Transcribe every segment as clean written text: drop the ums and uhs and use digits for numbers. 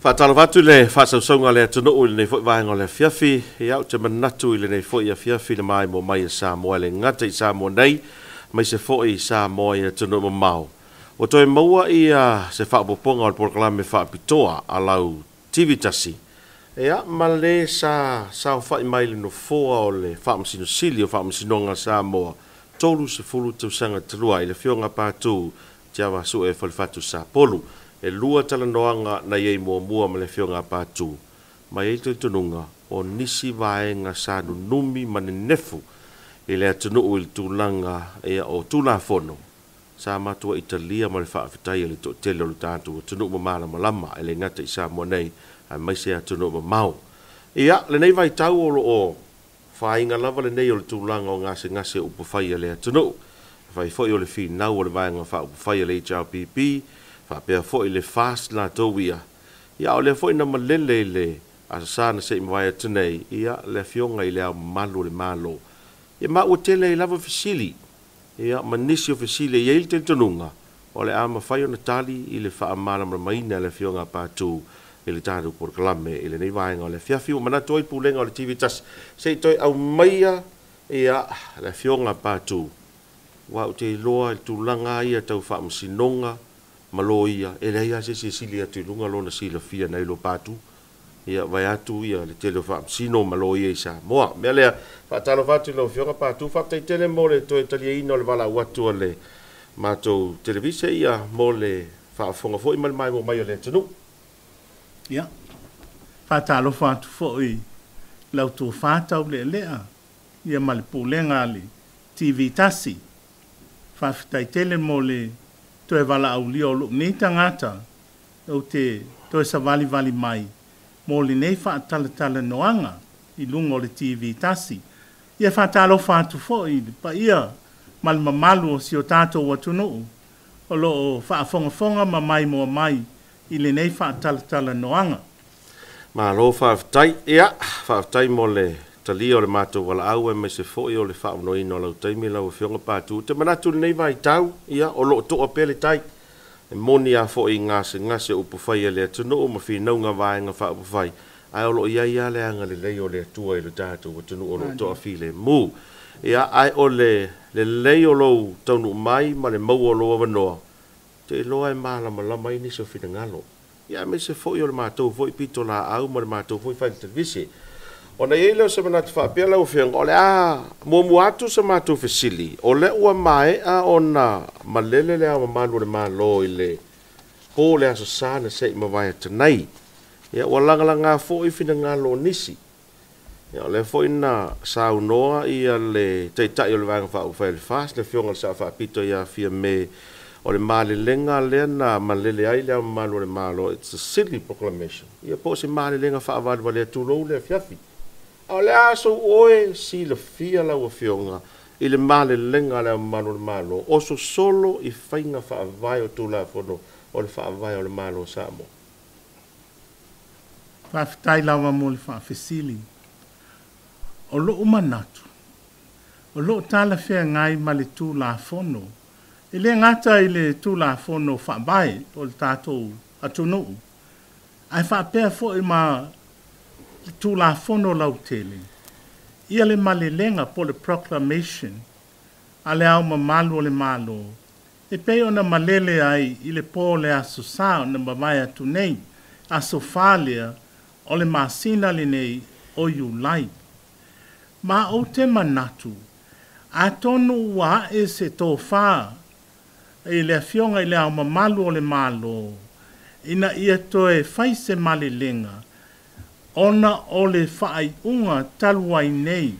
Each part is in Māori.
Whātalawatu le whāsausonga le atunu ui le nei fwoi vaenga le fiafi i au te manatu i le nei fwoi a fiafi le mai mo mai a Samoa le ngata i Samoa nei mai se fwoi i Samoa i atunu mo mau. O toi maua i se whaapoponga o le proklame whaapitoa a lau TV tasi. E a ma le sa whai mai le no fōa o le whaamasino sili o whaamasinonga Samoa. Tolu se fulu tausanga talua i le fionga pātū tiawa su e whalifatu sa polu. E lua talanoanga na iei mua ma le fionga pātū. Mai ei tununga o nisi vaenga sa numi mane nefu i le atunu i le tūlanga e o tūla fono. Sa matua Italia ma le whaafitai e le to tele o le tātu o tunu ma mara malama e le ngata i Samoa nei a mai se atunu ma mau. Ia, le nei vai tau o whainga lava le nei o le tūlanga o ngase upawhai e le atunu. Whai fwoi o le whinau o le vaenga upawhai e le HRPP. Whapea fwoi le fast la tōwia. Ia o le fwoi na malele le asasana se imawai atunei. Ia le fionga i le au malu le malo. Ia ma ua tele i lava fisili. Ia manisi o fisili i eil te tununga. O le ama whai o Natali i le wha amala maina le fionga pātū i le tāru por kalame i le neivaenga o le fiafi o mana toi pulenga o le TV tas. Se toi au maia ia le fionga pātū. Wa o te loa i tūlanga ia tau wha masinonga. Maloia e le ia se sili atu lunga lona sila fia nei lo patu ia vai atu ia le tele fa sino maloia i Samoa me le fa talo fatu lo fionga patu fa te tele mo le to italiano le vala watu le mato televisa ia mo le fa fonga foi mal mai mo mai le tunu ia fa talo fatu foi lau tu fa tau le lea ia mal pulenga ali TV tasi fa te tele mo le to e wala au lio lu ni tangata o te to e sa vali mai mo li nei fa tala noanga i lungo le TV tasi ia fa talo fa tu fo i pa ia mal mamalu o si o tato wa tunu o lo fa fonga mai mo mai i le nei fa tala noanga ma lo fa tai ia fa tai mo le tali o le mato wala au e me se fo i o le fa no ino lau taimi lau fionga pātū te manatu nei vai tau ia o lo to o pele tai e moni a fo i ngase upu fai e le atunu o ma whinaunga vaenga fa upu fai ai o lo ia le anga le lei o le atua i le tātu o tunu o lo to a file mu ia ai o le lei o lo taunu mai ma le mau o lo avanoa te loa e malama lama ini so fina ngalo ia me se fo i o le mato fo i pito la au ma le mato fo i fai televisi o na ielo se manatu whaapea lau whianga, o le mua atu sa mātou whesili, o le ua mai o na malele le awa manu le malo i le ho le asa sāna se i mawai atanai. Ia ua langalanga fo i whina ngā lo nisi. Ia o le fo i na sau noa i a le teitai o le vanga wha uwhai le fast, le whionga le sa whaapito ia fia me o le male lenga lea na malele ai le awa manu le malo. It's a silly proclamation. Ia po se male lenga wha avadu wa le tūlou le fiafi. O le aso oe si le fia la ua fionga i le male lenga le manu le malo o so solo i whainga whaavai o tūla whono o le whaavai o le malo o Samoa. Whaafitai lawa mo le whaafesili. O lo umanatu. O lo tala whea ngai ma le tūla whono. I le ngata i le tūla whono whaavai o le tātou atunu. Ai whaapea fo i ma tu la fono lau tele. Ia le malelenga po le proclamation a le au mamalu o le malo. E pei ona malele ai i le po le aso sao na mawai atu nei a sofalia o le masina le nei o you like. Ma o te manatu a tonu ua e se tō wha i le fionga i le au mamalu o le malo ina ia toe fai se malelenga ona o le whaai unga taluai nei,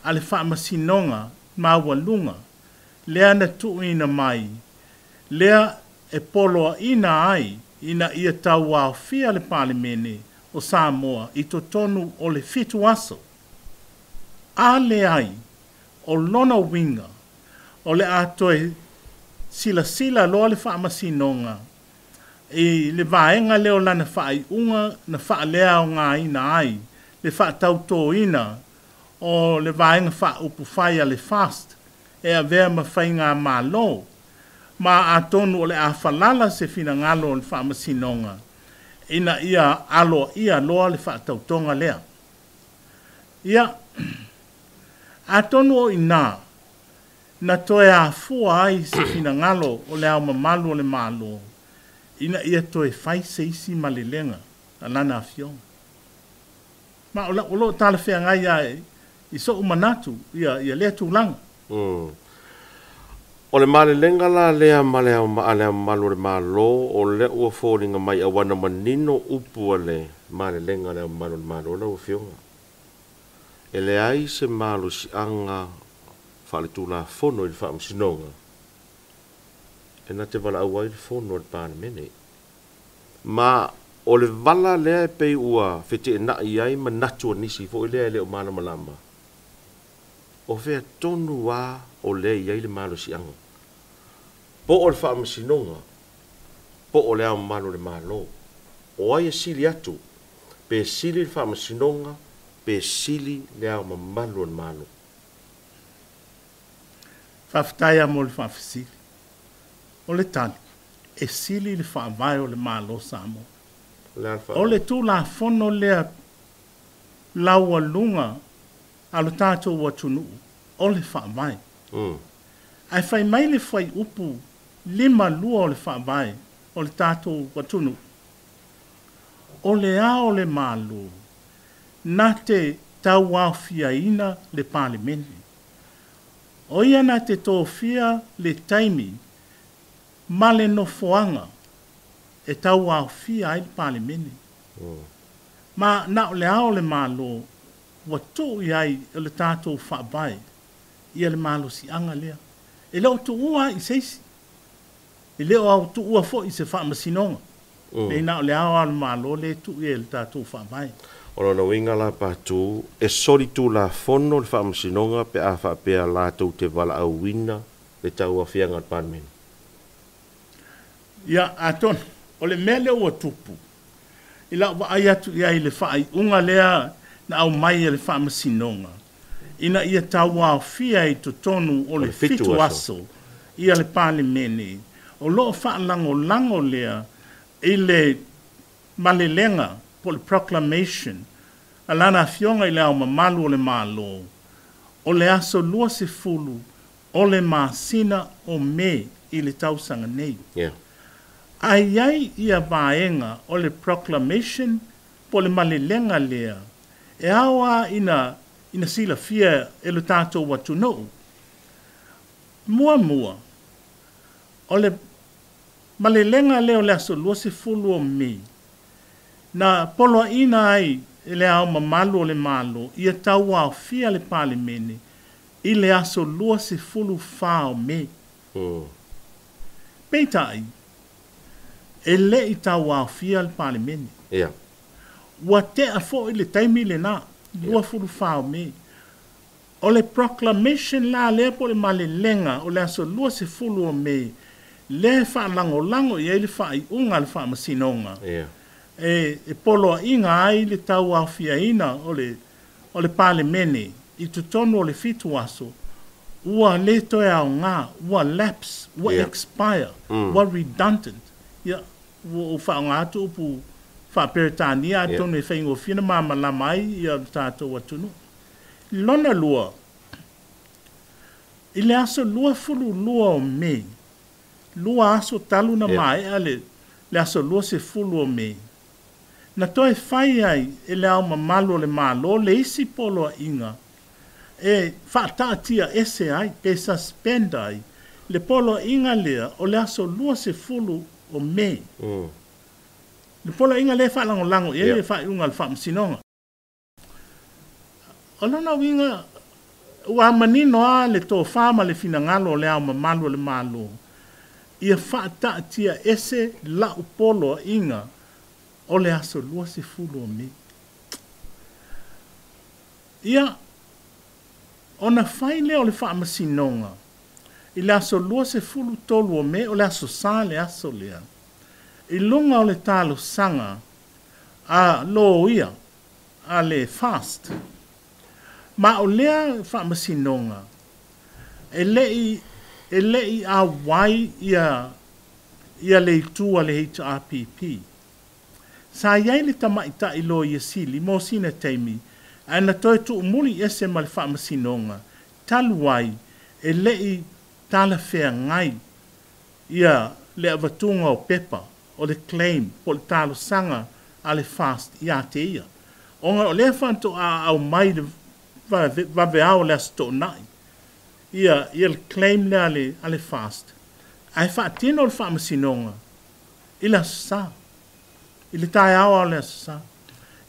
a le wha masinonga mawalunga, lea na tuina mai, lea e poloa ina ai, ina ia tau au fia le palemene o Samoa i to tonu o le fitu aso. A le ai, o lona winga, o le atoe sila loa le wha masinonga, e le vaenga leo lana whaai unga na wha lea o ngā ina ai, le wha tauto ina, o le vaenga wha upu whaia le fast, e a vea ma whainga mā lo, ma a tonu o le a whalala se fina ngalo o le wha masinonga, ina ia alo ia loa le whaatautonga lea. Ia, atonu o ina, na toe a fua ai se fina ngalo o le au mamalu o le malo, ina ia toe fai se isi malilenga, alana a fionga. Ma o lo tala whea ngai ai, i so umanatu, ia lea tūlanga. O le malilenga la lea male au malu le malo, o le ua fōringa mai a wana manino upu a le malilenga le au malu le malo, la ua fionga. E le ai se malu si anga whale tūla fono i le wha msinonga. E na te wala awai le fono le pāne mene. Ma o le wala lea e pei ua whete e na i ai ma natua nisi fo i lea e leo mana malama. O whea tonu wā o lea i ai le malu si anga. Po o le wha msinonga, po o lea o malu le malo. O ai e sili atu, pe sili le wha msinonga, pe sili le au mamalu le malo. Whawhitaia mo le whawhisili. O le tali, e sili le whaavai o le malo samo. O le tū la fono lea laua lunga alo tātou watunu, o le whaavai. Ai whai mai le whai upu 5 lua o le whaavai o le tātou watunu. O le a o le malo, na te tau awhia ina le palimeni. O ia na te tōwhia le taimi, ma le no foanga, e tau awhia ai le palimeni. Ma na o le ao le malo, wa tō iai e le tātou whaabai, ia le malo si anga lea. E leo tu ua i seisi. E leo au tu ua fo i se whaamasinonga. Le na o le ao le malo le tu ia le tātou whaabai. O na winga la patu, e sori tu la fono le whaamasinonga pe a whaapea la tau te wala au wina le tau a whianga panmen. Ia, aton, o le mele ua tupu. Ila wa ai atu ia i le whaai unga lea na au mai le whaamasinonga. Ina ia tau au whia i to tonu o le fitu aso, ia le pāle mene. O loo whaalango lea i le malelenga po le proclamation, alana fionga i le au mamalu o le malo, o le aso 20 o le masina o me i le tausanga nei. Yeah. Ai ia vaenga o le proclamation po le malelenga lea, e awa ina sila fia e le tātou watu nou. Mua, o le malelenga leo le aso 20 o me, na polo ina ai e le au mamalu o le malo, ia tau au fia le pale mene, i le aso 20 o me. Peitai, e le i tau au fia le pale mene. Yeah. Wa te a fo i le taimi le na, 20 o me. O le proclamation la le po le malelenga, o le aso 20 o me, le wha lango i e le wha i unga le wha masinonga. Yeah. E polo inga ai le tau au fia ina o le pale mene, i tutonu o le fitu aso, ua le toe au ngā, ua lapse, ua expire, ua redundant. Ia, ua wha ngā atu upu wha peritania, atonu e whaingo whina mama lamai, ia tātou atunu. Lona lua, i le aso 20 o me, lua aso talu na mai, le aso 20 o me, na toi whai ai e le au mamalu le malo, le isi polo a inga, e whaatatia ese ai, pe suspend ai, le polo a inga lea, o le aso 20 o me. Le polo a inga le whaalango, e le whai unga le whaamsinonga. O lona winga, ua manino a le tō whama le finangalo le au mamalu le malo, ia whaatatia ese la upolo a inga, o le aso 20 o me. Ia, ona whai leo le whaamasinonga, i le aso 20 o me, o le aso sā le aso lea. I lunga o le talo sanga, a lo ia, a le fast. Ma o lea whaamasinonga, e lei a wai ia le itua le HRPP. Sa iai le tamaita I lo ia sili mo sina teimi, ai na toi tu umuli ese ma le whaamasinonga, talu ai e lei tala whea ngai ia le avatunga o pepa, o le claim, po le talo sanga a le fast ia te ia. O le whanto a au mai le vave au le asto nai. Ia le claim le ale fast. Ai whaatino le whaamasinonga, ila sa. Ile tae awa le sa.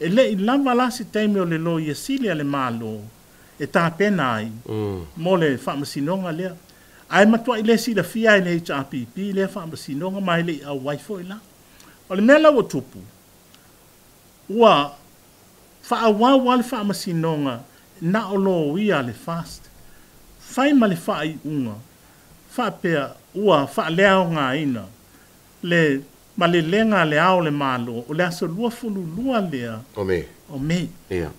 E le I lava lasi teimi o le lo ia sili ale malo. E tā pena ai. Mo le whaamasinonga lea. Ai matua I le sila fia I le HRPP, le whaamasinonga mai le au waifo ila. O le mela o tupu. Ua whaawawa le whaamasinonga na o lo ia le fast. Whai ma le whaai unga. Whaapea ua whaalea o ngā ina. Le ma le lenga le ao le malo, o le aso lua fulu lua lea. O me. O me. Ia.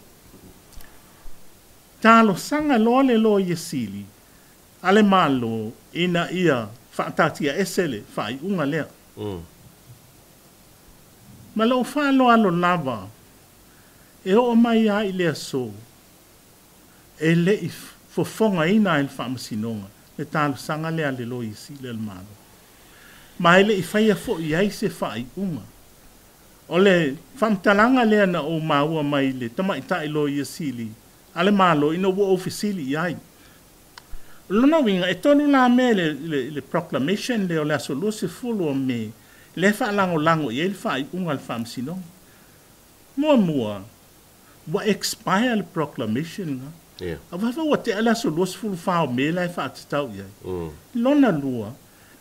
Talo sanga loa le lo ia sili. Ale malo, ina ia, whaatatia esele, whai unga lea. Ma lo whaalo alo lava, e o mai a I lea so, e le I fofonga ina il whaamasinonga, le talo sanga lea le lo ia sili al malo. Ma ele I whaia fo I aise whai unga. O le whamtalanga lea na o maua mai le tamaita I lo ia sili. Ale malo ina wo ofisili I ai. Lona winga e tonu la me le proclamation le o le aso lusi fulu o me. Le wha lango I ele whai unga le whamsinonga. Mua. Wa expire le proclamation nga. Yeah. A wafa wa te ala so lusi fulu whao me lai wha atatau I ai. Lona lua.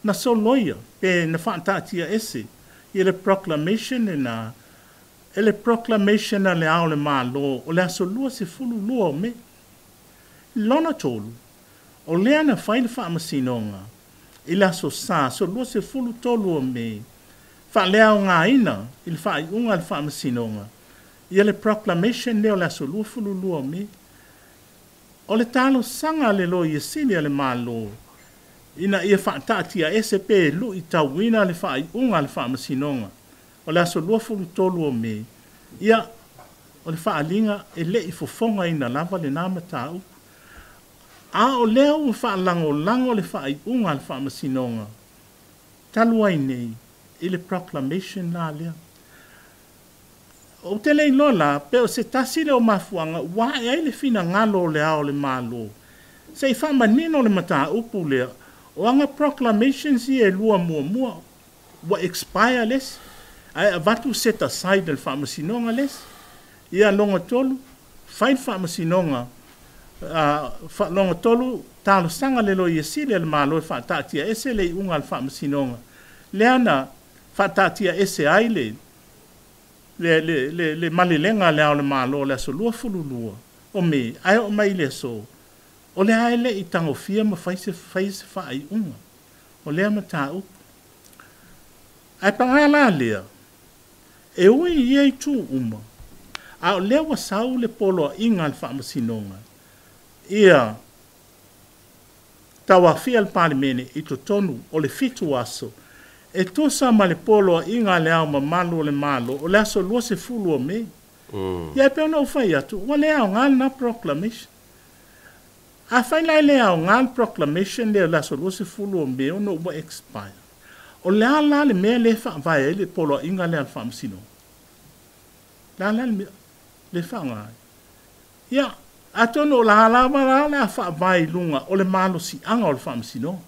Na so loia, pe na whaatatia ese, I le proclamation e na, ele proclamation na le ao le malo, o le aso lua se fulu lua o me. Lona tolu, o lea na whaile whaamasinonga, I le aso sa, so lua se fulu tolu o me, whalea o ngā ina, I le whai unga le whaamasinonga, I le proclamation leo le aso lua fulu lua o me. O le talo sanga le lo I sili le malo, ina ia whaatatia SP lu I tauina le whai unga le whaamasinonga. O le aso lua fulu tolu o me. Ia, o le whaalinga e le I fofonga ina lava le nama tau. A o leo u whaalango le whai unga le whaamasinonga. Talua I nei, I le proclamation la lea. O te lei lola, pe o se tasi leo mafuanga, wa e le fina ngalo le ao le malo. Se I whaamanino le mata upu lea, o anga proclamations I lua mua, wa expire les, ai avatu set aside le whaamasinonga les, ia longa tolu, whai whaamasinonga, longa tolu, talo sanga le lo ia sile le malo e whaatatia ese le unga le whaamasinonga. Leana, whaatatia ese ai le malilenga le ao le malo le aso lua fulu lua, o me, ai o mai le so, o le aile I tango fia ma faise whai unga. O lea ma tā upu. Ai pangala lea. E ui ia I tū uma. A o lea wasau le polo inga le whaamasinonga. Ia tawa fia le palimene I to tonu o le fitu aso. E tosa ma le polo inga le au ma malu le malo. O le aso lua se fulu o me. Ia pe ona ufai atu. Wa le au ngal na proclamation. A whai lai le au ngal proclamation le la so se fulu o me o no wa expire. O le ala le mea le wha vai le polo inga le al whaamsino. Le ala le wha ngai. Ia, atono la ala mara le a wha vai lunga o le malo si anga o le whaamsino.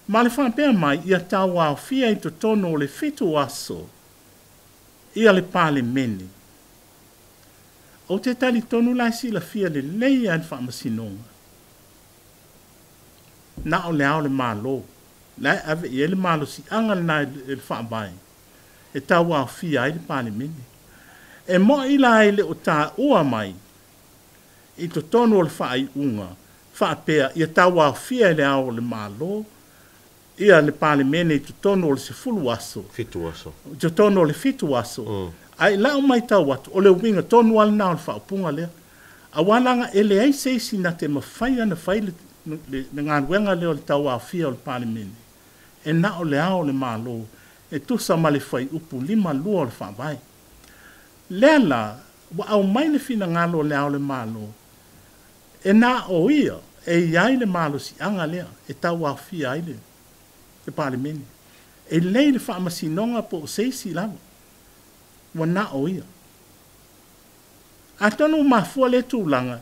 Ma le wha pēr mai ia tau au fia I to tono o le fitu aso. Ia le pale meni. O te tali tonu lai si la fia le leia al whaamasinonga. Na o le ao le malo. Lai ave I le malo si anga na le whaabai. E tau au fia ai le pale mene. E mo I la le o tā ua mai. I to tonu o le whaai unga. Whaapea ia tau au fia le ao le malo. Ia le pale mene I to tonu o le se fulu aso. Fitu aso. To tonu o le fitu aso. Ai lau mai tau atu, o le winga tonu ala nao le whaupunga lea. A walanga ele ai seisi na te mawhai ana whai le ngā ruenga leo le tau au fia o le palimene. E na o le ao le malo, e tusa ma le fai upu lima lua o le whaavai. Lea la, wa au mai le fina ngalo le au le malo, e nā o ia, e iai le malo si anga lea, e tau au fia aile, e pāle meni. E lei le whaamasinonga po o seisi lava, wa nā o ia. A tonu mafua le tūlanga,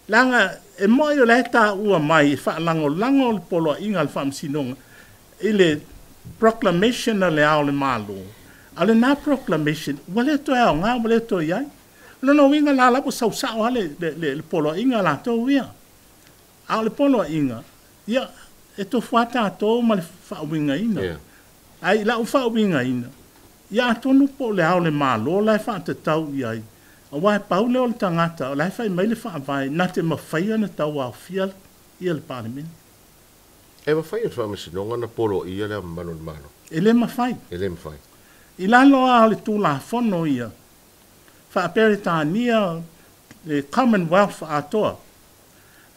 langa e moi o le ta ua mai, e whaalango lango le polo inga le whaamasinonga, i le proclamation na le au le malo. Ale na proclamation, wale to au ngā, wale to iai. Lono winga la lapo sau sao ale le polo inga la to wia. Au le polo inga, ia, e to fuata ato ma le whaawinga ina. Ai, la u whaawinga ina. Ia atonu po le au le malo, lai whaata tau iai. A wai pau leo le tangata, o lai whai mai le whaavai, na te mawhaia na tau au fial, ia le parlimen. E mawhaia le whaamasinonga na polo ia le mano le malo. E le mawhai. E le mawhai. I lalo a le tūla whono ia. Whaapere tānia le Commonwealth atoa.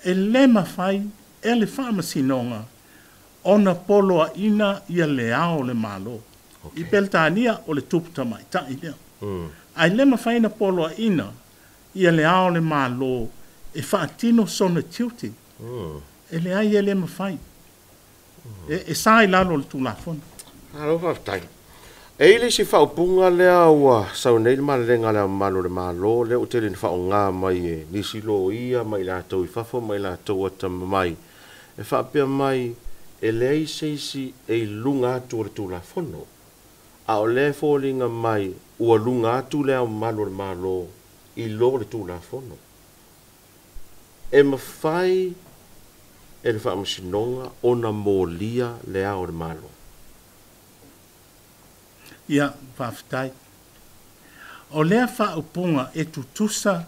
E le mawhai e le whaamasinonga ona poloa ina ia le ao le malo. I pele tānia o le tuputa mai, ta i lea. Ai le mawhai na poloa ina ia le ao le malo e whaatino sona tiuti. E le ai e le mawhai. E sai lalo le tūla whono. Alo whaftai. E ile si whaupunga lea ua sau nei ma lenga lea malo le malo lea o tele ni whaunga mai e nisi lo ia mai la tau I whafo mai la tau atama mai e whapea mai e lei seisi e lunga atu le tūla whono a o le fōlinga mai ua lunga atu lea o malo le malo I lo le tūla whono e mawhai e le whaamasinonga o na mōlia lea o le malo. Ia, whawhitai. O lea whaupunga e tutusa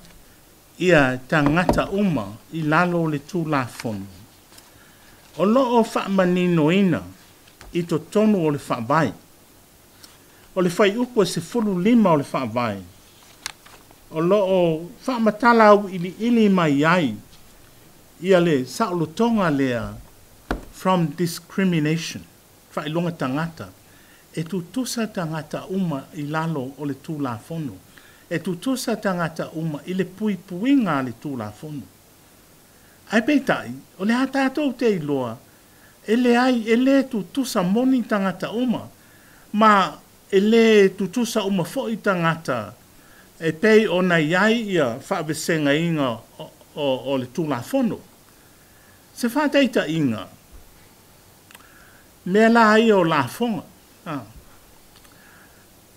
ia tangata uma I lalo le tūla whono. O loo whaamanino ina I to tonu o le whaavai. O le whai upo se fulu lima o le whaavai. O loo whaamatala au ili mai ai. Ia le saulotonga lea from discrimination. Whailonga tangata. E tutusa tangata uma I lalo o le tūla whono. E tutusa tangata uma I le puipuinga le tūla whono. Ai peitai, o le hatatou te iloa, e le ai, e le tutusa moni tangata uma, ma e le tutusa uma fo I tangata, e pei o na iai ia whaavesenga inga o le tūla whono. Se whateita inga, mea la ai o la whonga.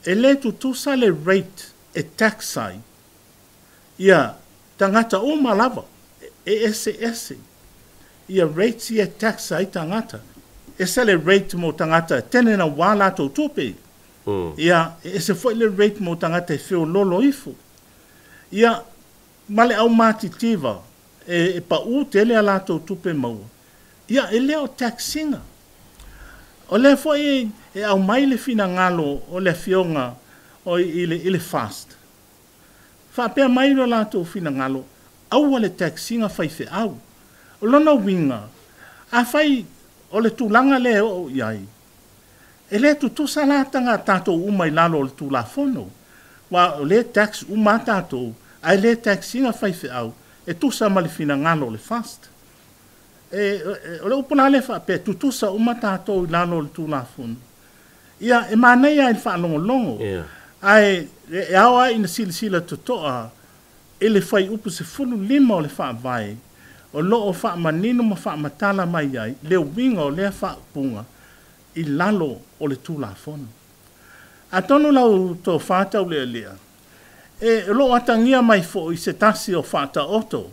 E le tutusa le rate e taxai ia tangata uma lava e ese ia rate ia taxai tangata e se le rate mo tangata tene na wala to tupe ia e se foi le rate mo tangata e feo lolo ifo ia male au matitiva e pa u tele ala to tupe mau ia e leo taxinga o le foi e au mai le fina ngalo o le fionga o ile fast. Whapea mai lo lato fina ngalo au le taxinga fai fe au. O lona winga a fai o le tūlanga le o iai. E le tutusa la tanga tato umai lalo o le tūla whono. Wa o le tax uma tato ai le taxinga fai fe au e tusa ma le fina ngalo le fast. O le upuna le whapea tutusa uma tato I lalo o le tūla whono. Ia, e manei ai whaalongo. Ai, e awa ina sila totoa, e le whai upu se fulu lima o le whaavai, o loo whaamanino ma whaamatala mai ai, le winga o le whaapunga, I lalo o le tūla whono. A tonu lau tō whātau lea. E loo atangia mai fo I se tasi o whāta oto,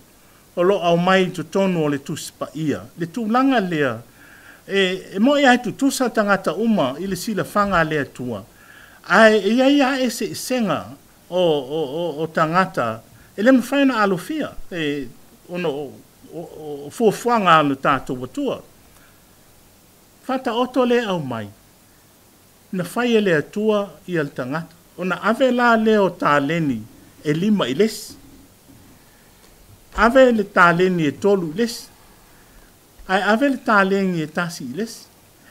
o loo au mai to tonu o le tusipa ia. Le tūlanga lea, e mo ia tu tusa tangata uma I le sila whanga lea tua. Ai ia e se senga o tangata, e le mwhaina alofia, ono fuafuanga anu tātou watua. Whata oto le au mai, na whaia lea tua I al tangata. Ona ave la leo tāleni e 5 I lesi. Ave le tāleni e 3 I lesi. Ai ave le tālengi e tasi I lesi.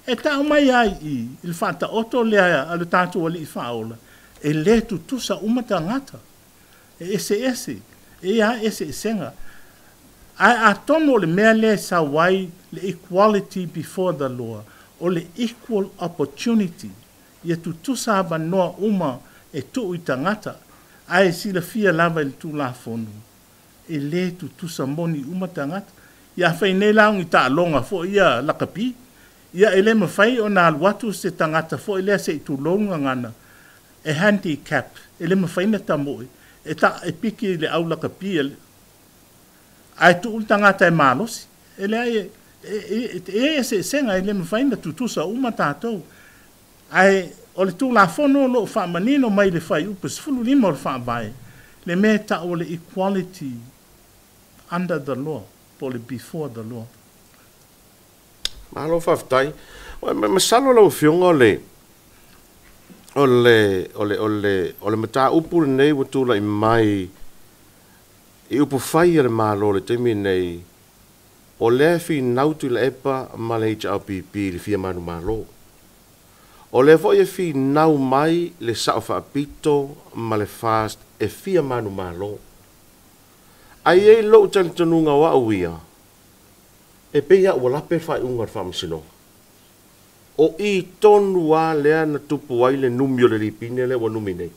E ta mai ai I il fata oto lea alu tatu wali I faola. E le tutusa umata ngata. E ese. E a ese senga. A tono le mea le sa wai le equality before the law. O le equal opportunity. Ia tutusa aba noa uma e tu I tangata. Ai sila fia lava il tu la fonu. E le tutusa moni uma tangata. Ia fai nei laungi ta longa fo ia lakapi. Ia ele mawhai o nā watu se tangata fo ele se tu longa ngana. E handicap. Ele mawhai na tamoe. E ta e piki le au lakapi. Ai tu tangata e malosi. Ele ai e se senga ele mawhai na tutusa uma tātou. Ai o le tu la fono lo wha manino mai le whai upes fulu lima o le wha vai. Le me ta o le equality under the law. Po le before the law. Malo whaftai. Ma salo lau fionga o le mata upu nei watula I mai I upu whai le malo le temi nei o le fi nautu le epa ma le HRPP le fia manu malo. O le fo fi nau mai le sao whaapito ma le fast e fia manu malo. Ai e lo tantanunga wa uia. E peia ua lape whai unga whamasino. O I tonu a lea na tupu ai le numio le lipine le wa numine.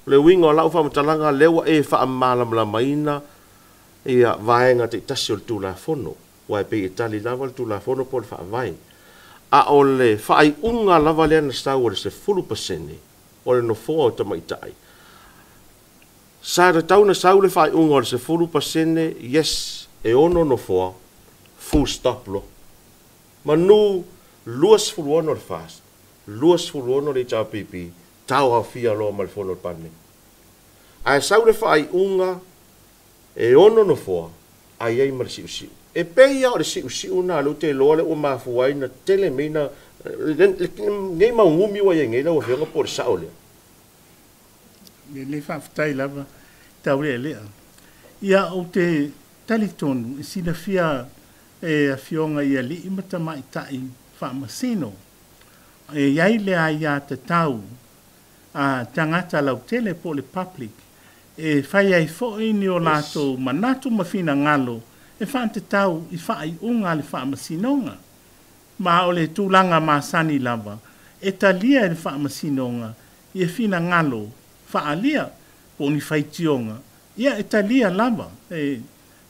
Le winga o lau whamatalanga lewa e whaamalam la maina ia vaenga te tasi o le tūla fono. Wai pe e tali lava le tūla fono po le wha vai. A o le whai unga lava lea na stau o le se 10% o le no fōa o tamaitai. Sa da tauna sau le whai unga o le se 10% yes e ono no fōa. Full stop lo. Manu luas fuluono le fast. Luas fuluono le HRPP. Tau hau fia lo mal fono pane. Ai sau le whai unga e ono no fōa. Ai ei mar siu siu. E peia o le siu siu na lo te loa le o mafuai na tele meina. Ngai maungumi wa ye ngai la o whionga por sao le. Le whaftai lava tau le lea. Ia o te talitonu e sina fia e a fionga ia li imata mai tai whamasino. E iai lea ia te tau a tangata lau tele po le public. E whai ai fōi ni o lato manatu mawhina ngalo. E wha te tau I whai unga le whamasinonga. Ma o le tūlanga masani lava. E talia le whamasinonga. I e whina ngalo. Whaalia po ni whaitionga. Ia e talia lava. E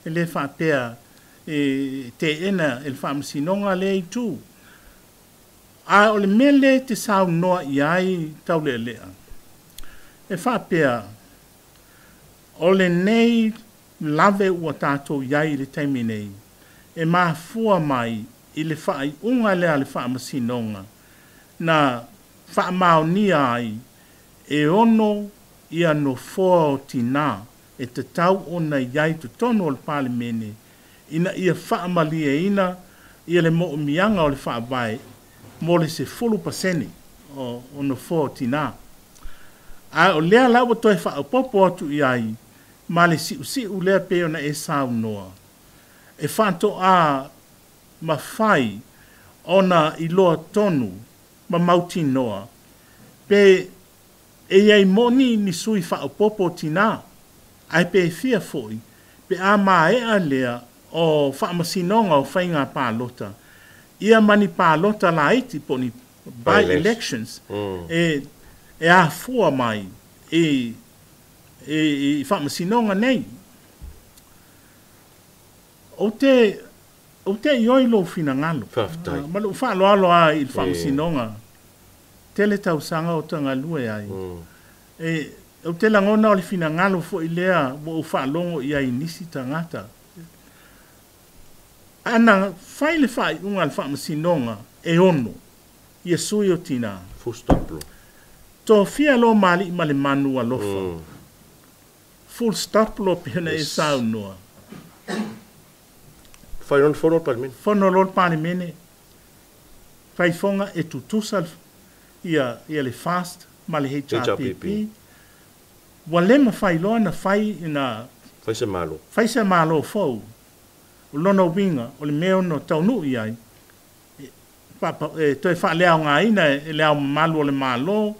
le whapea te ena el whamasinonga le I tū. A o le mele te sau noa I ai tau le lea. E whapea o le nei lave ua tātou iai le taimi nei. E mahafua mai I le whai unga lea le whamasinonga. Na whaamaunia ai e ono ia no fōa o tina e te tau ona iai tu tono o le palemene. Ina ia whaamalia ina ia le mo mianga o le whaabai mo le se 10% o no fōa o tina. A o lea lawa toi whaapopo atu iai ma le siu lea peo na e sau noa. E whanto a ma whai ona I loa tonu ma mauti noa. Pe e iai moni ni sui whaapopo tina. Ai pe fia foi. Pe a ma e a lea o whaamasinonga o whainga pālota. Ia mani pālota la iti po ni by-elections. E a fua mai e whaamasinonga nei. O te ioi lo fina ngalo. Ma lo whaaloalo a I whaamasinonga. Tele tau sanga o tanga lue ai. O te langona o le fina ngalo fo I lea mo o whaalongo I ai nisi tangata. Ana whai le whai unga le whaamasinonga e ono I sui o tina. Full stop lo. Tō fia lo mali ma le manu a lofa. Full stop lo pena e sau noa. Whai non whono palimene. Whono lo palimene. Whai fonga e tutusa ia le fast ma le HRPP. Wa lema whai loa na whai ina Whai se malo. Whai se malo fau. O lona winga o le meo no taunu I ai. toi fa lea nga ina lea malu le malo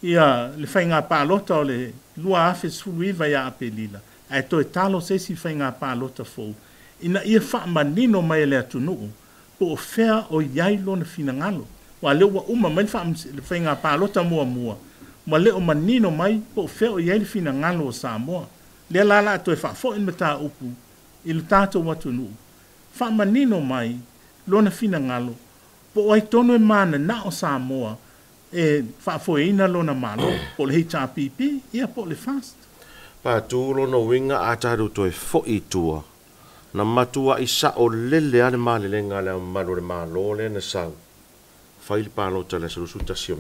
ia le fainga palota o le lua afe suluiva ia apelila ai toi talo se si fainga palota fo ina ia fa manino mai le atunu po fea o yailo na finangalo wa le wa uma mai fa le fainga palota mua ma le o manino mai po fea o yailo finangalo o Samoa le la toi fa fo in mata upu il tato watunu fa manino mai lona finangalo po ai tono e mana na o Samoa e fa foina lona malo po le HRPP ia po le fast pa tu lona winga a taru toi fo i tua na matua isa o lele ane male le ngale malo le malo le na sau fail pa lo tala su tasio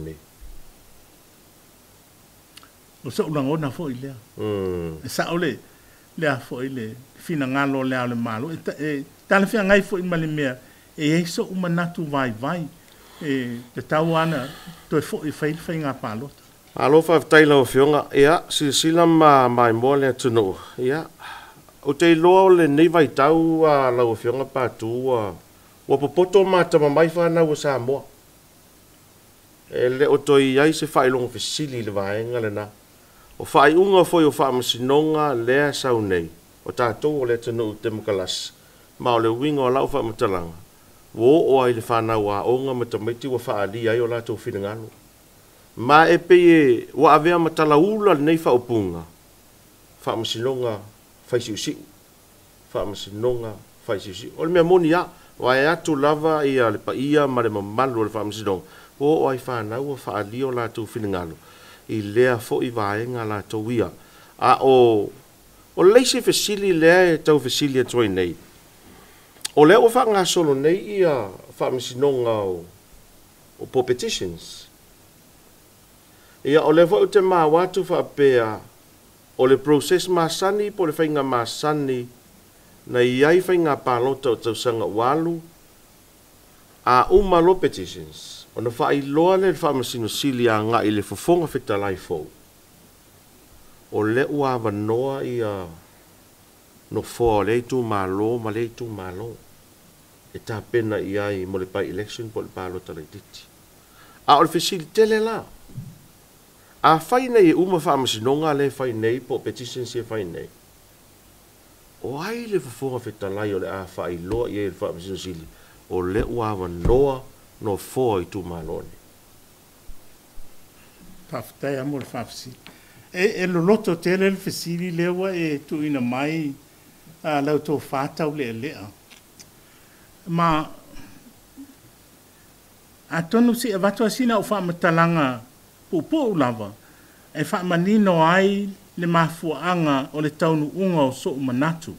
o sa ulang ona fo ile sa ole le a fo ile finangalo le malo e tala fia ngai fo i male mea e so umanatu vai te tauana toi fo i fai ngā pālota. Alo fa taila o fionga ia sila mai mole tunu ia o te loa le nei vai tau a la o fionga patu o popoto mata mai fa na o Samoa. Le o toi ai se fai long fesili le vaenga le na. O fai unga foi o fa masinonga le sau nei. O tātou o le tunu te makalas. Ma o le winga o lau fa matalanga. Wo o ai le whanau a onga matamiti wa whaali ai o lātou whinangalo. Ma e pe wa avea matala ula nei whaupunga. Whaamasinonga whaisiusiu. Whaamasinonga whaisiusiu. O le mea moni a, wa e atu lava i a le pa ia ma le mamalu o le whaamasinonga. Wo o ai whanau wa whaali o lātou whinangalo. I lea fo i vaenga lātou ia. A o leise fesili lea e tau fesili a toi nei. O leo fa nga solo nei ia fa misinonga o po petitions. Ia o le vo te ma watu fa pea o le process masani po le fainga masani na iai fainga palota o tau sanga walu a umalo petitions. O na fa i loa le fa misino silia nga i le fofonga fita laifo. O le ua vanoa ia no fo le tu malo ma le tu malo e ta pena ia mo le pa election po le palo tale titi a o facilitele la a fai nei uma fa masinonga le fai nei po petition se fai nei o ai le fo feta lai o le a fai lo ia le fa masinosili o le ua vanoa no fo i tu malo ne taftai amor fafsi e lo loto tele le fasili lewa e tu ina mai lau tō whātau lea. Ma, a tonu si, a watu asina o whaamatalanga pūpō lava, e whaamanino ai le mafuaanga o le taunu unga o so manatu.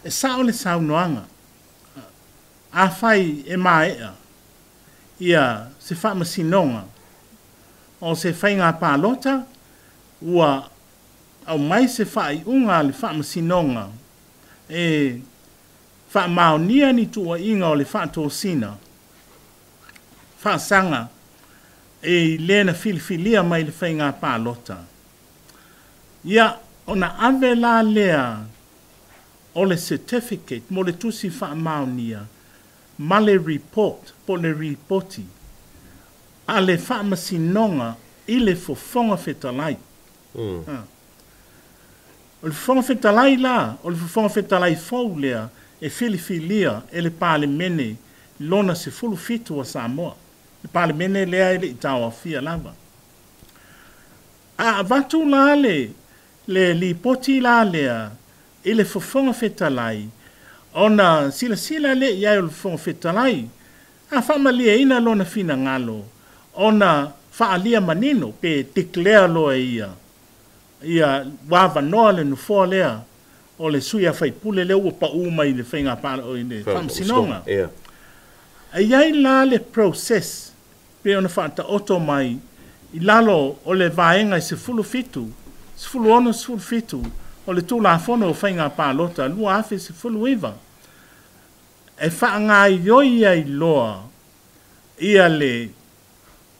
E sao le saunoanga, a whai e maea, ia se whaamasinonga, o se whainga pālota, ua au mai se fai unga le fa masinonga e fa maonia ni tua inga o le fa tosina fa sanga e lena filfilia mai le fainga palota ia ona ave la lea o le certificate mo le tusi fa maonia ma le report po le reporti a le fa masinonga i le fofonga fetalai o le fonga fetalai la, o le fonga fetalai fau lea, e filifilia e le pale mene lona se fulu fitu a Samoa. Le pale mene lea ele i tawa fia lava. A vatu la le li poti la lea, e le fonga fetalai, ona sila le iai o le fonga fetalai, a whamalia ina lona fina ngalo, ona whaalia manino pe declare loa ia wava noa le nufo lea o le suia fai pule leo o pa mai le whainga pala o le whamsinonga. A iai la le process pe ona whaata oto mai i lalo o le vaenga i se fulu fitu, se fulu ono se fulu fitu o le tūla fono o whainga palota lua afe se fulu iwa. E whaanga i oi ai loa ia le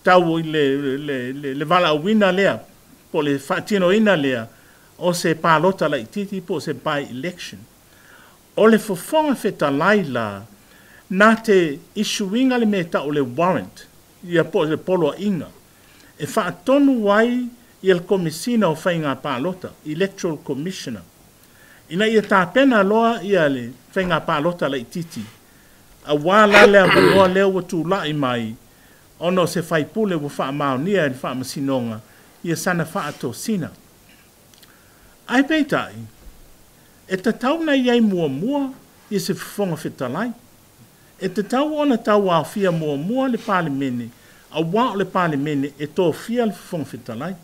tau i le vala wina lea po le fatino ina lea o se palota la ititi po se by election. O le fofonga feta laila nā te issuinga le mea o le warrant, ia po le polo inga, e whaatonu wai i le komisina o whainga pālota, Electoral Commissioner. Ina ia tāpena loa ia le whainga pālota la ititi, a wāla lea wanoa leo wa tūlai mai, ono se whaipule wa wha maonia i wha masinonga, ia sana wha ato sina. Ai peitai, e te tauna iei mua mua, ia se whonga whetalai. E te tau ona tau a fia mua mua le palimene, a wā le palimene e tō fia le whonga whetalai.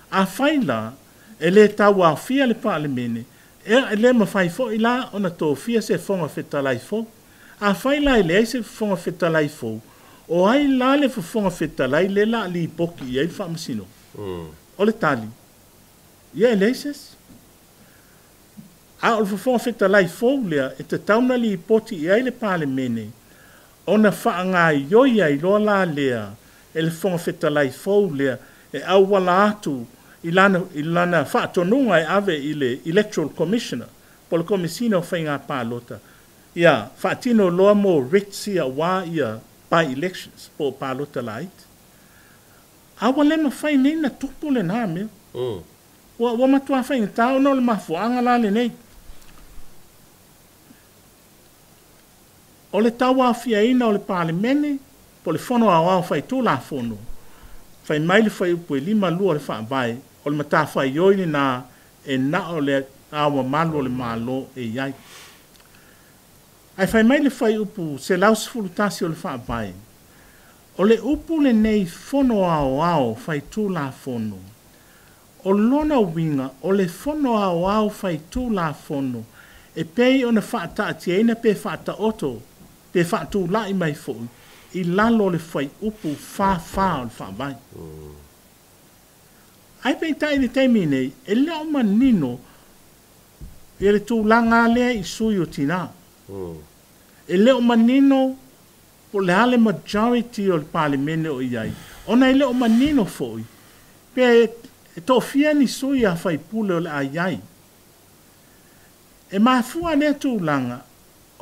A whaila, e le tau a fia le palimene, e le mawhai fo i la ona tō fia se whonga whetalai fo. A whaila e le se whonga whetalai fo, o ai la le whonga whetalai le la li poki i ei whamasino. O le tali. Ia e leises. A o le whonga whetalai fo lea, e te tauna li poti i ei le palimene, ona wha ngā ioia i loa la lea, e le whonga whetalai fo lea, e au wala atu, i lana whaatonunga e ave i le Electoral Commissioner, po le komisina o whainga pālota. Ia, whaatino loa mo ritsia wā ia by elections, po pālota lait. Awa le ma whai nei na tupu le nā mea. Wa matua whainga tau no le mafuanga la le nei. O le tawa fia ina o le palimene, po le whono a wau whai tū la whono. Whai maile whai upu e 5 lua le whaabai, o le mata whai oini nā e na o le awa malu o le malo e iai. Ai whai maile whai upu se laus fulutasi o le whaabai. O le upu le nei whono ao whai tū la whono. O lona winga, o le whono ao whai tū la whono, e pei o na whaata atia ina pe whaata oto, pe whaatu lai mai fōi, i lalo le whai upu wha o le whaabai. Ai pei tai le teimi nei, e leo manino, e le tūlanga lea i sui o tina. E leo manino, po le ale majority o le palimene o iai. Ona e leo manino fōi, pe e tō fia ni sui a whai pule o le aiai. E mafua lea tūlanga,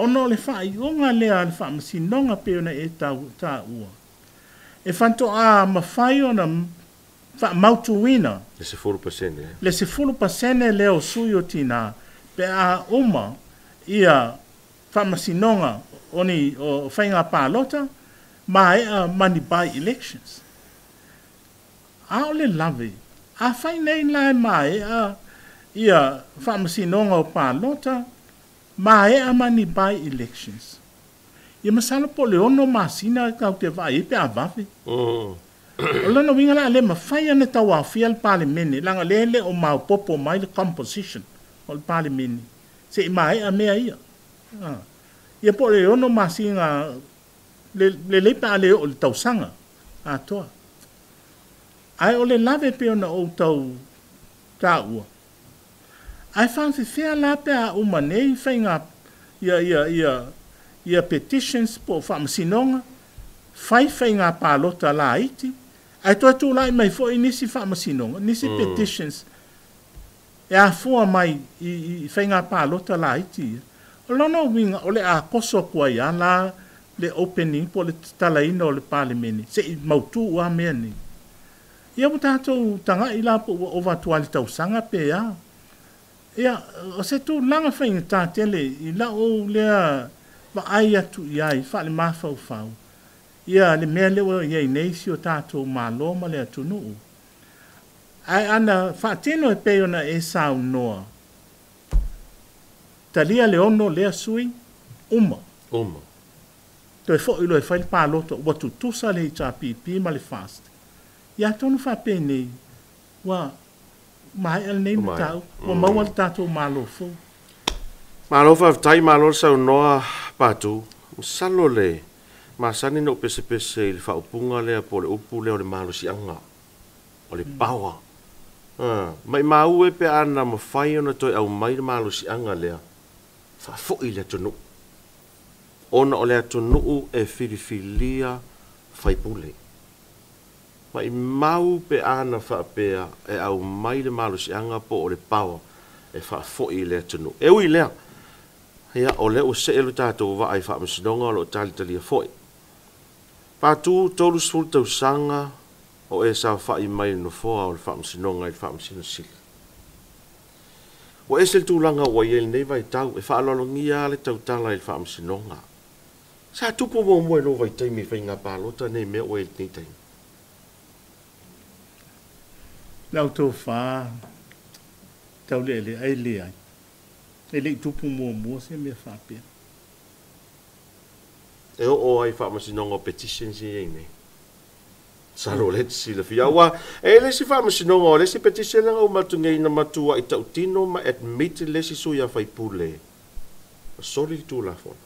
ono le whai unga lea le wha masinonga peona e tā ua. E whanto a mawhai ona wha mautuina. Le se 4%. Le se 4% leo sui o tina, pe a uma ia wha masinonga oni o whainga pālota, ma e a money by elections. A o le lawe, a whai nei lai ma e a ia wha masinonga o pālota, ma e a money by elections. Ia masala po le ono masina kau te vai e pe a vawe. O lana winga la le mawhai ana tau a fia le palimene, langa lele o mau popo mai le composition o le palimene. Se i mai a mea ia. Ia po le ono masina le leipa a le o le tausanga. A toa. Ai o le lave pe ona o tau tā ua. Ai whansi whea la pe a umanei whainga ia petitions po whamasinonga. Whai whainga pālota la iti. Ai toa tū lai mai fo i nisi whamasinonga, nisi petitions. E a fua mai i whainga pālota la iti. O lono winga o le a koso kua ia la le opening po le talaina o le palimene. Se i mautu ua mea ni. Ia mo tātou tanga i la po o watuali tausanga pe ia. Ia, o se tū langa whainga tātele i la o lea wa ai atu iai, wha le mawhau whau. Ia, le mea lewa iai neisi o tātou māloma le atu nuu. Ai ana, whaatino e peona e sao noa. Talia le ono lea sui, uma. Toi fo ilo e whaile pālota, watu tusa le i tā pipi ma le fast. Ia tonu whape nei, wa mai al nei na tau, wa mawal tātou mālo fo. Mālo whawtai mālo sau noa pātu, salo le, masani no pese pese i le whaupunga lea po le upu lea o le mālo si anga, o le pawa. Mai mau e pe ana ma whai ona toi au mai le mālo si anga lea, whafo i lea tonu. Ona o lea tonu e whiriwhilia whaipule. Mai mau pe ana whaapea e au mai le mālo si anga po o le pawa e whafo i lea tonu. E ui lea, Ia o le o se elu tātou wa ai whaamasinonga o lo tali tali a foi. Pātū tolu sful tau sanga o e sa whai mai no foa o le whaamasinonga i whaamasino sili. O e sel tūlanga o iel nei vai tau e whaalolongia le tau tala i whaamasinonga. Sa tupu mo mo e lo vai taimi whai ngā pālota nei mea o e nei taimi. Lau tō whā, tau le ai le ai. E le tupu mua se mea whapea. E o ai whaamasinonga o petition si ei nei. Saro le si le fia wa e le si whaamasinonga o le si petition langa o matungei na matua i tau tino ma admit le si suia whai pule. Soli tu la fona.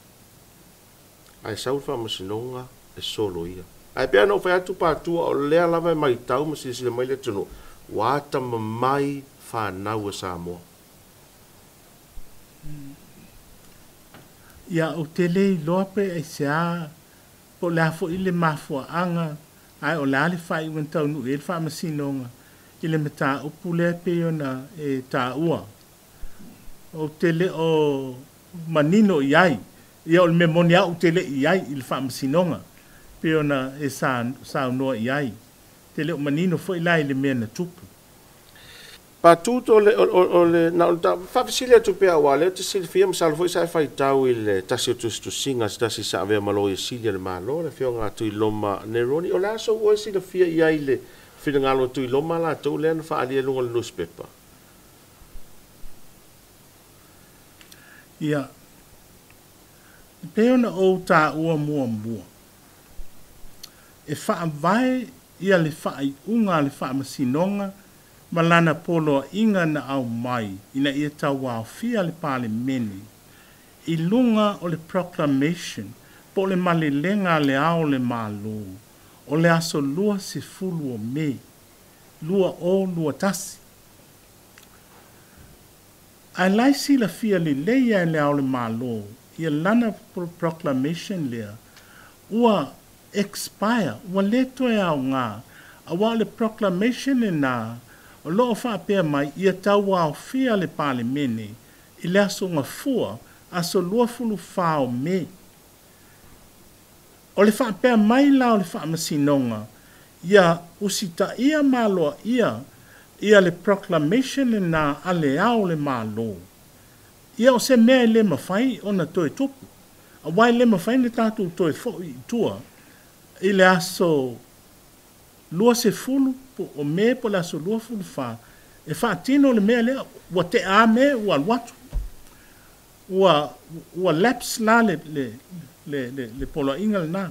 Ai sau whaamasinonga e solo ia. Ai pia no whai atu pātua o lea lava e mai tau ma si le mai le tunu. Wata mamai whanau a Samoa. Ia o te lei lope e sea po le hafo i le mafua anga ai o le ale whai uen tau nu e le whaamasinonga i le mata upu le peona e tā ua. O te le o manino iai, ia o le memonia o te le iai i le whaamasinonga peona e sa unua iai. Te le o manino fo i lai le mea na tupu. Patuto le na ta fafisilia tu pe awale te silfia msal foi sai fai tau il tasi tu singa sta si sa ave malo e silia le malo le fio nga tu loma neroni o la so o si le fia ia ile fina ngalo tu loma la tu le fa ali lungo le newspaper. Ia peona o ta ua mua. E fa vai ia le fa i unga le fa masinonga malana polo inga na au mai ina ia tau au fia le pale meni. I lunga o le proclamation po le malilenga le ao le malo o le aso lua se fulu o me lua o lua tasi. Ai lai si la fia le leia le ao le malo ia lana proclamation lea ua expire ua leto e au ngā awa le proclamation e nā o loo whaapea mai ia tau au fia le pale mene i le aso ngā fua aso lua fulu whao me. O le whaapea mai lao le whaamasinonga ia usita ia maloa ia le proclamation e nā ale au le malo. Ia o se mea le mawhai o na toe tupu. A wai le mawhai ne tātou toe fo i tua i le aso lua se fulu o me po le aso lua fulu wha. E wha tino le mea lea, ua te a me ua watu. Ua laps la le polo inga le nā.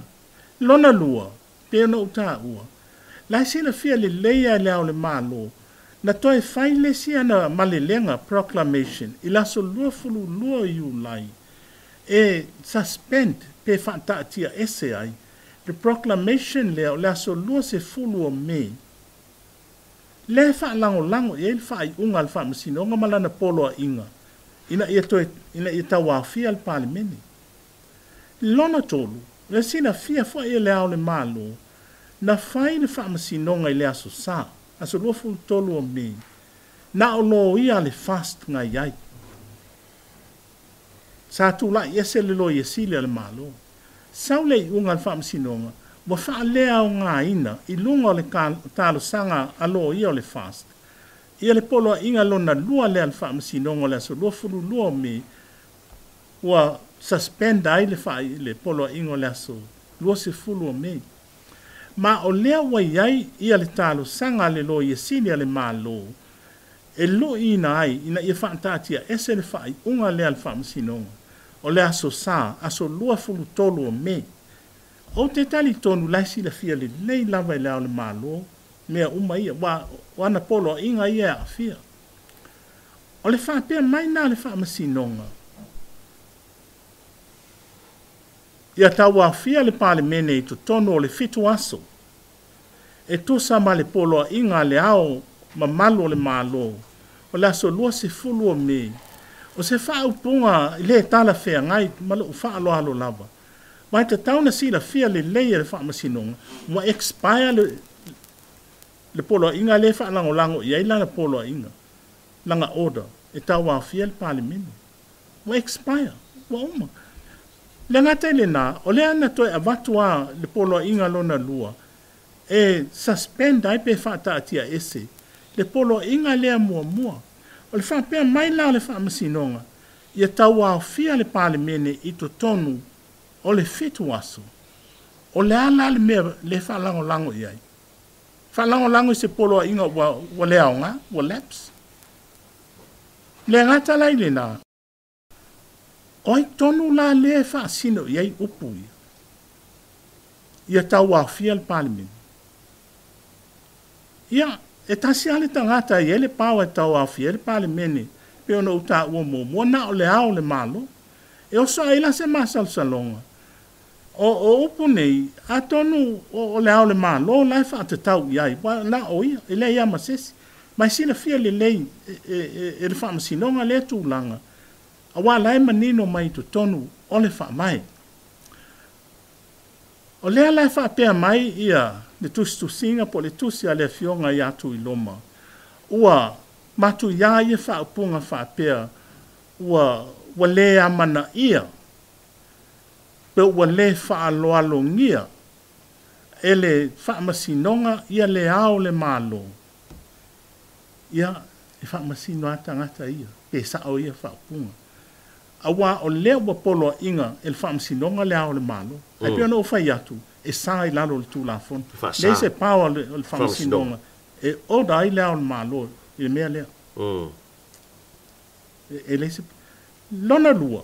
Lona lua, pēna o tā ua. Lai sila fia le leia le au le mālo. Na toi whai le si ana malelenga proclamation i laso lua fulu lua iu lai. E suspend pe whata atia ese ai. Le proclamation leo le aso lua se fulu o me. Le wha lango e le wha i unga le wha masinonga malana polo a inga. Ina ia tau a fia al palimene. Lona tolu, le sina fia fwa ia le au le malo, na whai le wha masinonga i le aso sa, aso lua fulu tolu o me. Na o lo ia le fast ngai iai. Sa tu la iese le lo iesile le malo. Sau le unga le wha masinonga, wa wha lea o ngā ina, i lunga le talo sanga alo ia le fast. Ia le polo inga lona lua lea le wha masinonga le aso lua fulu lua me, wa suspend ai le wha le polo inga le aso lua se fulu me. Ma o lea wa iai ia le talo sanga le lo iesile le malo, e lo ina ai, ina ia wha tatia ese le wha unga lea le wha masinonga. O le aso sa, aso lua fulu tolu o me. O te tali tonu laisi la fia le lei lava i leo le malo, mea uma ia, wana polo inga ia a fia. O le whapea mai nā le whaamasinonga. Ia tau a fia le pale mene i to tonu o le fitu aso. E tusa ma le polo inga le ao ma malo le malo. O le aso lua se fulu o me. O se wha upunga i le tala whea ngai, malo wha alo alo lava. Mai te tauna si la fia le leia le wha masinonga, mua expire le polo inga le wha lango i aila le polo inga. Langa order, e tau a fia le pale mene. Mua expire. ua uma. Le ngata le na, o le ana toi a watua le polo inga lona lua, e suspend ai pe whata atia ese, le polo inga lea mua mua, o le whapea mai la le whamasinonga, ia tau au fia le pale mene i to tonu o le fitu aso, o le ala le mea le whalango lango iai. Whalango lango i se polo inga wa le aonga, wa laps. Le ngata lai le na, oi tonu la le whaasino iai upu ia. Ia tau au fia le pale mene. Ia, e tasi ale tangata i ele pāua e tau au fia le pale mene, pe ona uta ua mo na o le ao le malo, e oso aila se masal salonga. O upu nei, a tonu o le ao le malo, lai whaata tau iai, na o ia, e le ia masesi, mai sila fia le lei, e le whaamasinonga le tūlanga, a wā lai manino mai to tonu o le wha mai. O lea lai wha pēr mai ia, le tusi tu singa po le tusi a le fionga i atu i loma. Ua matu ia ia wha upunga wha pēr, ua lea mana ia, pe ua le wha aloalo ngia, e le wha masinonga ia le ao le malo. Ia, e wha masino ata ngata ia, pe sa o ia wha upunga. Awa o leo wa polo inga el fam sinonga le ao le malo. Ai pia no fai atu e sai lalo le tulafon. Le se pawa le fam sinonga e o dai le ao le malo e mea lea. E le se lona lua.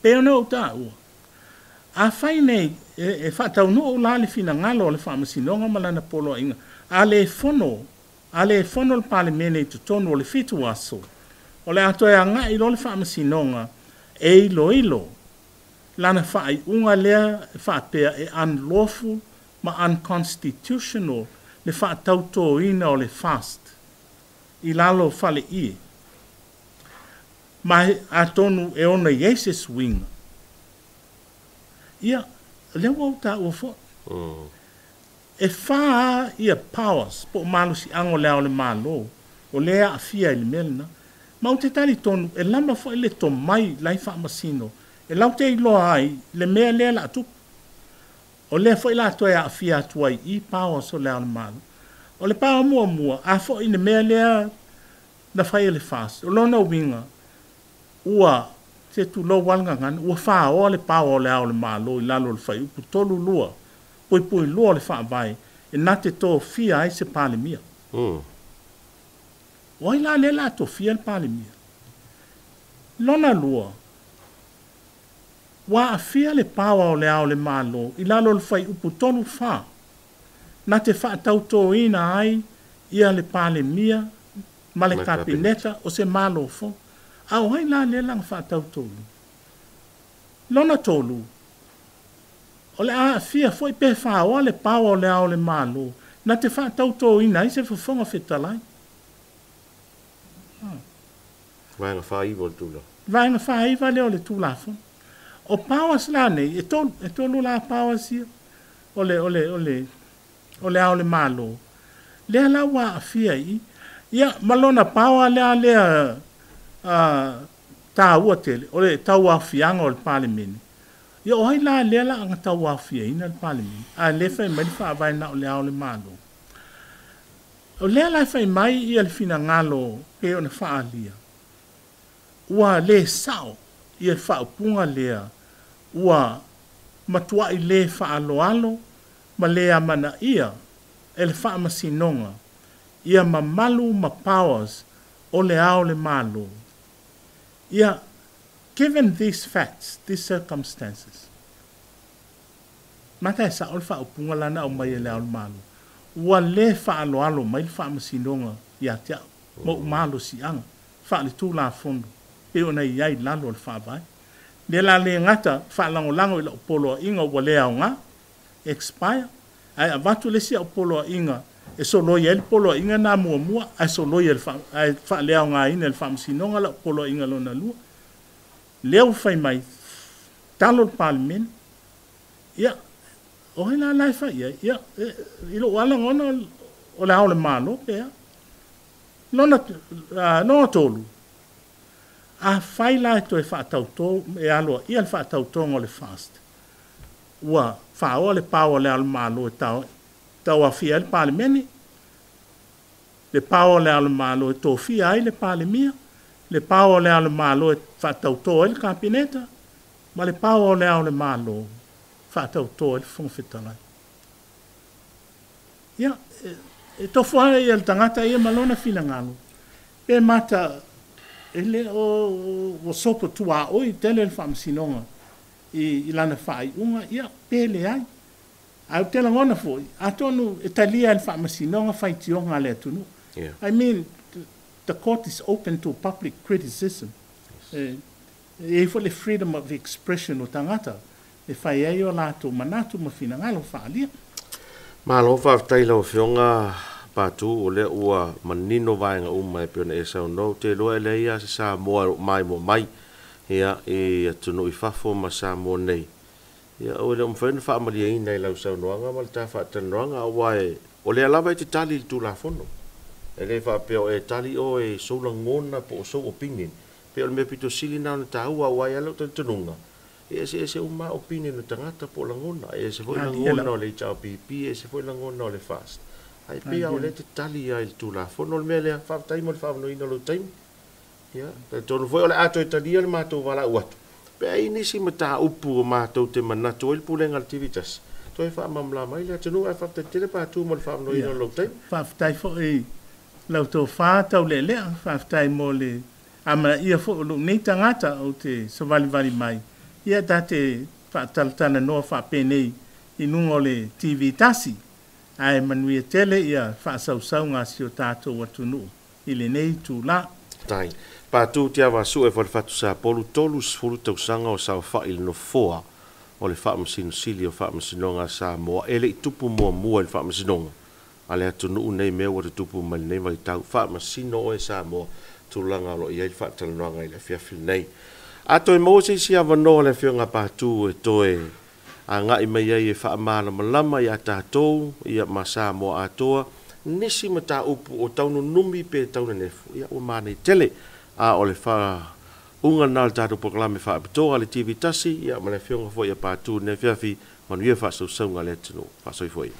Pea no ta ua. A fai nei e fa tau no o la le fina ngalo le fam sinonga malana polo inga. Ale fono le pale mene tu tono le fitu aso. O le ato e anga i lo le whaamasinonga e ilo lana whaai unga lea whaapea e unlawful ma unconstitutional le whaatauto ina o le fast i lalo whale i. Ma atonu e ona Jesus winga. Ia, le wau ta ua fo. E whaa ia powers po malu si ango leo le malo o lea a fia ili melna. Ma o te tali tonu, e lama fo ele to mai lai wha masino. E lau te iloa ai, le mea lea la atupu. O lea fo ila atoe a fia atuai i pawa so lea le malu. O le pawa mua, a fo ina mea lea na whai ele fast. O lona winga, ua te tu lo walga ngana, ua wha o le pawa o lea o le malu i lalo le whai upu tolu lua. Pui lua le wha vai, e nate to fia ai se pale mia. Oi la le la to fia le pale mia. Lona lua. Wa a fia le pawa o le ao le malo. I lalo le fai upu tonu fa. Na te fa tauto ina ai. Ia le pale mia. Ma le kapineta o se malo fo. A oi la le lang fa tauto. Lona tolu. O le a fia foi pe fa o le pawa o le ao le malo. Na te fa tauto ina ai se fofonga fetalai. Vaenga whaiva le tūla. Vaenga whaiva leo le tūlafo. O pawas la nei, e tolu la pawas ia. O le ao le malo. Lea la wa a fia i. Ia, malona pawa lea tā ua tele. O le tau a fianga o le pale mene. Ia, oi la lea la anga tau a fia ina le pale mene. A le fai mai wha vaina o le ao le malo. O lea la fai mai ia le fina ngalo pe o na wha alia. Ua le sao, ia whaupunga lea, ua matua i le whaaloalo, ma lea mana ia, e le whaamasinonga, ia ma malu ma powers o le ao le malo. Ia, given these facts, these circumstances, mata e sa o le whaupunga lana o mai e le ao le malo, ua le whaaloalo mai le whaamasinonga ia tia, mo malo si anga, wha le tū la fondo. E ona iai lalo le whaavai. Le la le ngata, whaalango-lango i la upolo inga ua lea o ngā, expire. Ai a watu le si a upolo inga, e so loia el polo inga nā mua, ai so loia el whaalea o ngā ina, el whaamsinonga la upolo inga lona lua. Leo whai mai, talo le parliament, ia, o hei la lai whai, ia, ilo wala ngona o le ao le malo, pea. Nona tolu. a fai la to e whaatauto e aloa ia le whaatautonga le fast. Ua whaoa le pāua le alu mālo e tau a fia le pāle meni. Le pāua le alu mālo e tō fia ai le pāle mia. Le pāua le alu mālo e whaatauto e le kapineta. Ma le pāua le alu mālo whaatauto e le whongwhitalai. Ia, e tofu ana ia le tangata ia malona fina ngalo. Pe mata ele o sopo tua oi tele le whaamasinonga i lana whai unga ia pele ai. Au tela ngona foi. Atonu e talia le whaamasinonga whai tionga le atunu. Yeah. I mean, the court is open to public criticism. E fo le freedom of expression o tangata. E whai ai o lato manatu ma fina ngalo whaalia. Malo whaatai lau whionga pātū o le ua manino vaenga umai piona e sau no te loa ele ia se sa moa mai mo mai ia e atunu I fafo ma sa moa nei ia o le umwhaina whaamalia ina I lau sau noanga ma le ta whaatana noanga awae o le alava I te tali tu la fono e le whaapeo e tali o e soula ngona po o sou opinion pe o le me pito sili nao na taua awae alo tantununga e se uma opinion na tangata po la ngona e se foi la ngona o le chao pipi e se foi la ngona o le fast ai pe o le te tali ai tu la fono le mele fa tai mo fa no ino lo time ya te tonu foi o le ato italia le mato wala uatu pe ai nisi mata upu o mato te manato il pulenga activitas to e fa mamla mai le tonu ai fa te tele pa tu mo fa no ino lo time fa tai fo e lau to fa tau le fa tai mo le ama ia fo lo nei tangata o te savali vali mai ia date fa taltana no fa penei inungo le TV tasi ai manuia tele ia fa sau nga si o tato watunu ile nei tu la tai pa tu tia va su e for fatu sa polu tolus fulu tau sanga o sa fa il no foa o le fa msino silio fa msinonga sa mo ele tupu mo mo le fa msinonga ale atunu nei me o tupu mal nei vai tau fa msino o sa mo tulanga lo ia fa talanga ile fia fil nei ato e mo se sia va no le fionga pa tu e toe a nga I mai e wha amana malama I a tātou, I a masa mo atoa, nisi mata upu o taunu numi pe tauna nefu, I a o mane tele, a o le wha unga nal tātou proklame wha apitoa le TV tasi, I a mane whionga fo I a pātū ne whiawhi, manuia wha sau saunga le tino, wha soi foi.